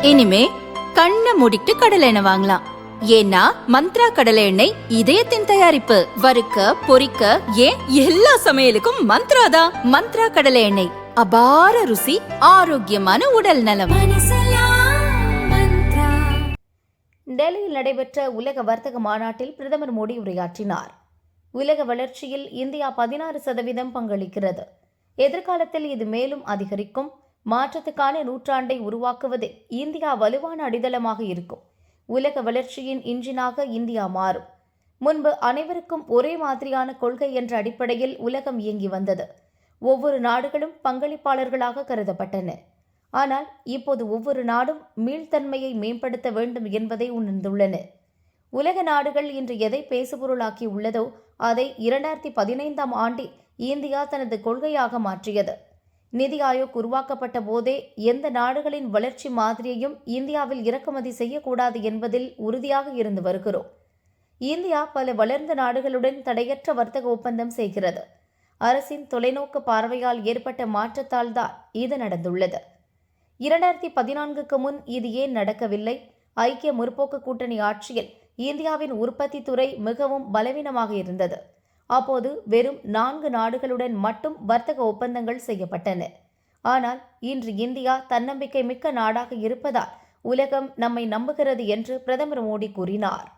இனிமே கண்ணை மூடிட்டு கடலை எண்ணெய் வாங்கலாம். ஏன்னா மந்த்ரா கடலை எண்ணெய் இதயத்தின் தயாரிப்பு. வறுக்க பொரிக்க ஏன் எல்லா சமையலுக்கும் மந்த்ரா தான். மந்த்ரா கடலை எண்ணெய், அபார ருசி, ஆரோக்கியமான உடல் நலம். டெல்லியில் நடைபெற்ற உலக வர்த்தக மாநாட்டில் பிரதமர் மோடி உரையாற்றினார். உலக வளர்ச்சியில் இந்தியா 16% பங்களிக்கிறது. எதிர்காலத்தில் இது மேலும் அதிகரிக்கும். மாற்றத்துக்கான நூற்றாண்டை உருவாக்குவதில் இந்தியா வலுவான அடித்தளமாக இருக்கும். உலக வளர்ச்சியின் இன்ஜினாக இந்தியா மாறும். முன்பு அனைவருக்கும் ஒரே மாதிரியான கொள்கை என்ற அடிப்படையில் உலகம் இயங்கி வந்தது. ஒவ்வொரு நாடுகளும் பங்களிப்பாளர்களாக கருதப்பட்டன. ஆனால் இப்போது ஒவ்வொரு நாடும் மீள்தன்மையை மேம்படுத்த வேண்டும் என்பதை உணர்ந்துள்ளன. உலக நாடுகள் இன்று எதை பேசுபொருளாக்கி உள்ளதோ அதை 2015ஆம் ஆண்டில் இந்தியா தனது கொள்கையாக மாற்றியது. நிதி ஆயோக் உருவாக்கப்பட்ட போதே எந்த நாடுகளின் வளர்ச்சி மாதிரியையும் இந்தியாவில் இறக்குமதி செய்யக்கூடாது என்பதில் உறுதியாக இருந்து வருகிறோம். இந்தியா பல வளர்ந்த நாடுகளுடன் தடையற்ற வர்த்தக ஒப்பந்தம் செய்கிறது. அரசின் தொலைநோக்கு பார்வையால் ஏற்பட்ட மாற்றத்தால் தான் இது நடந்துள்ளது. 2014க்கு முன் இது ஏன் நடக்கவில்லை? ஐக்கிய முற்போக்கு கூட்டணி ஆட்சியில் இந்தியாவின் உற்பத்தி துறை மிகவும் பலவீனமாக இருந்தது. அப்போது வெறும் 4 நாடுகளுடன் மட்டும் வர்த்தக ஒப்பந்தங்கள் செய்யப்பட்டன. ஆனால் இன்று இந்தியா தன்னம்பிக்கை மிக்க நாடாக இருப்பதால் உலகம் நம்மை நம்புகிறது என்று பிரதமர் மோடி கூறினார்.